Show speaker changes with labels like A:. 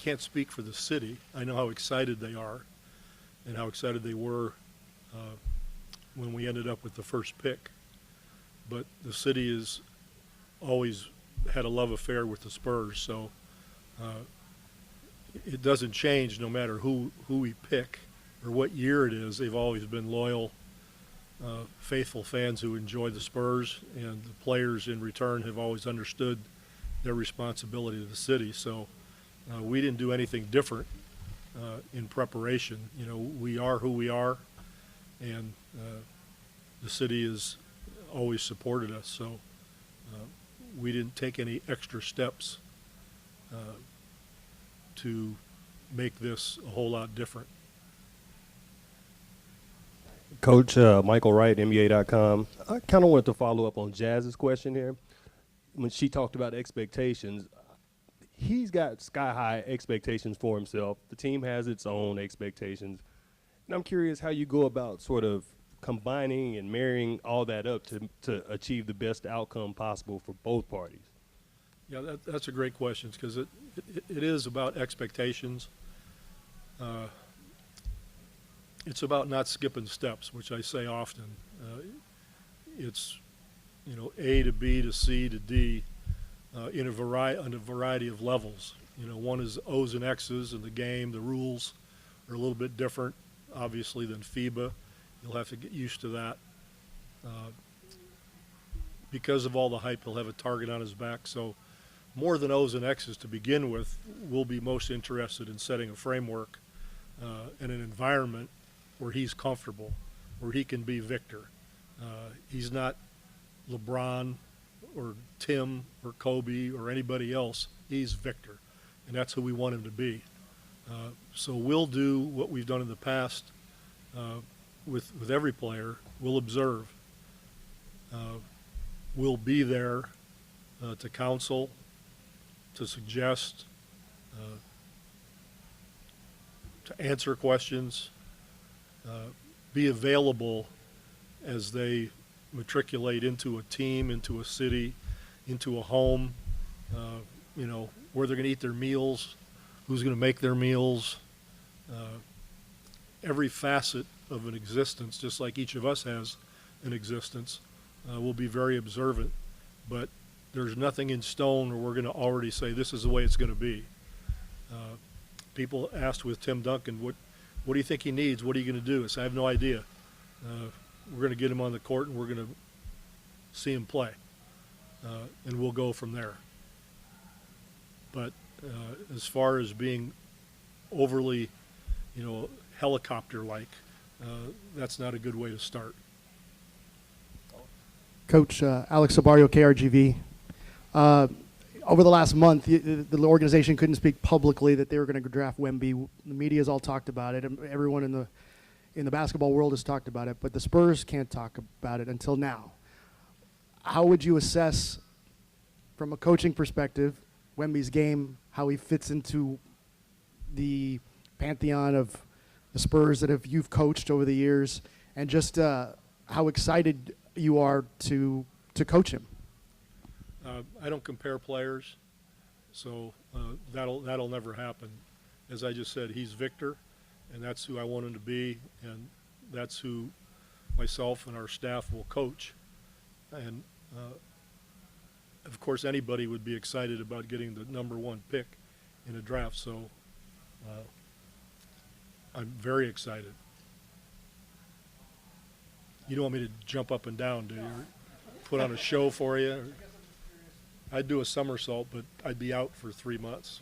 A: can't speak for the city. I know how excited they are and how excited they were when we ended up with the first pick. But the city has always had a love affair with the Spurs, so it doesn't change no matter who we pick or what year it is. They've always been loyal, faithful fans who enjoy the Spurs, and the players in return have always understood their responsibility to the city. So we didn't do anything different in preparation. You know, we are who we are, and the city has always supported us. So we didn't take any extra steps to make this a whole lot different.
B: Coach Michael Wright, NBA.com. I kind of wanted to follow up on Jazz's question here. When she talked about expectations, he's got sky-high expectations for himself. The team has its own expectations. And I'm curious how you go about sort of combining and marrying all that up to achieve the best outcome possible for both parties.
A: Yeah, that's a great question, because it is about expectations. It's about not skipping steps, which I say often. It's, you know, A to B to C to D on a variety of levels. You know, one is O's and X's in the game. The rules are a little bit different, obviously, than FIBA. You'll have to get used to that. Because of all the hype, he'll have a target on his back. So more than O's and X's to begin with, we'll be most interested in setting a framework and an environment where he's comfortable, where he can be Victor. He's not LeBron or Tim or Kobe or anybody else. He's Victor, and that's who we want him to be. So we'll do what we've done in the past with every player. We'll observe. We'll be there to counsel, to suggest, to answer questions, be available as they matriculate into a team, into a city, into a home, you know, where they're going to eat their meals, who's going to make their meals, every facet of an existence, just like each of us has an existence. We'll be very observant, but there's nothing in stone where we're going to already say this is the way it's going to be. People asked with Tim Duncan, what do you think he needs? What are you going to do? I said, I have no idea. We're going to get him on the court, and we're going to see him play, and we'll go from there. But as far as being overly, you know, helicopter-like, that's not a good way to start.
C: Coach Alex Sabario, KRGV. Over the last month, the organization couldn't speak publicly that they were going to draft Wemby. The media's all talked about it. Everyone in the basketball world has talked about it, but the Spurs can't talk about it until now. How would you assess, from a coaching perspective, Wemby's game, how he fits into the pantheon of the Spurs that you've coached over the years, and just how excited you are to coach him?
A: I don't compare players, so that'll never happen. As I just said, he's Victor, and that's who I want him to be, and that's who myself and our staff will coach. And of course, anybody would be excited about getting the #1 pick in a draft, so I'm very excited. You don't want me to jump up and down, do you? Put on a show for you? I'd do a somersault, but I'd be out for 3 months.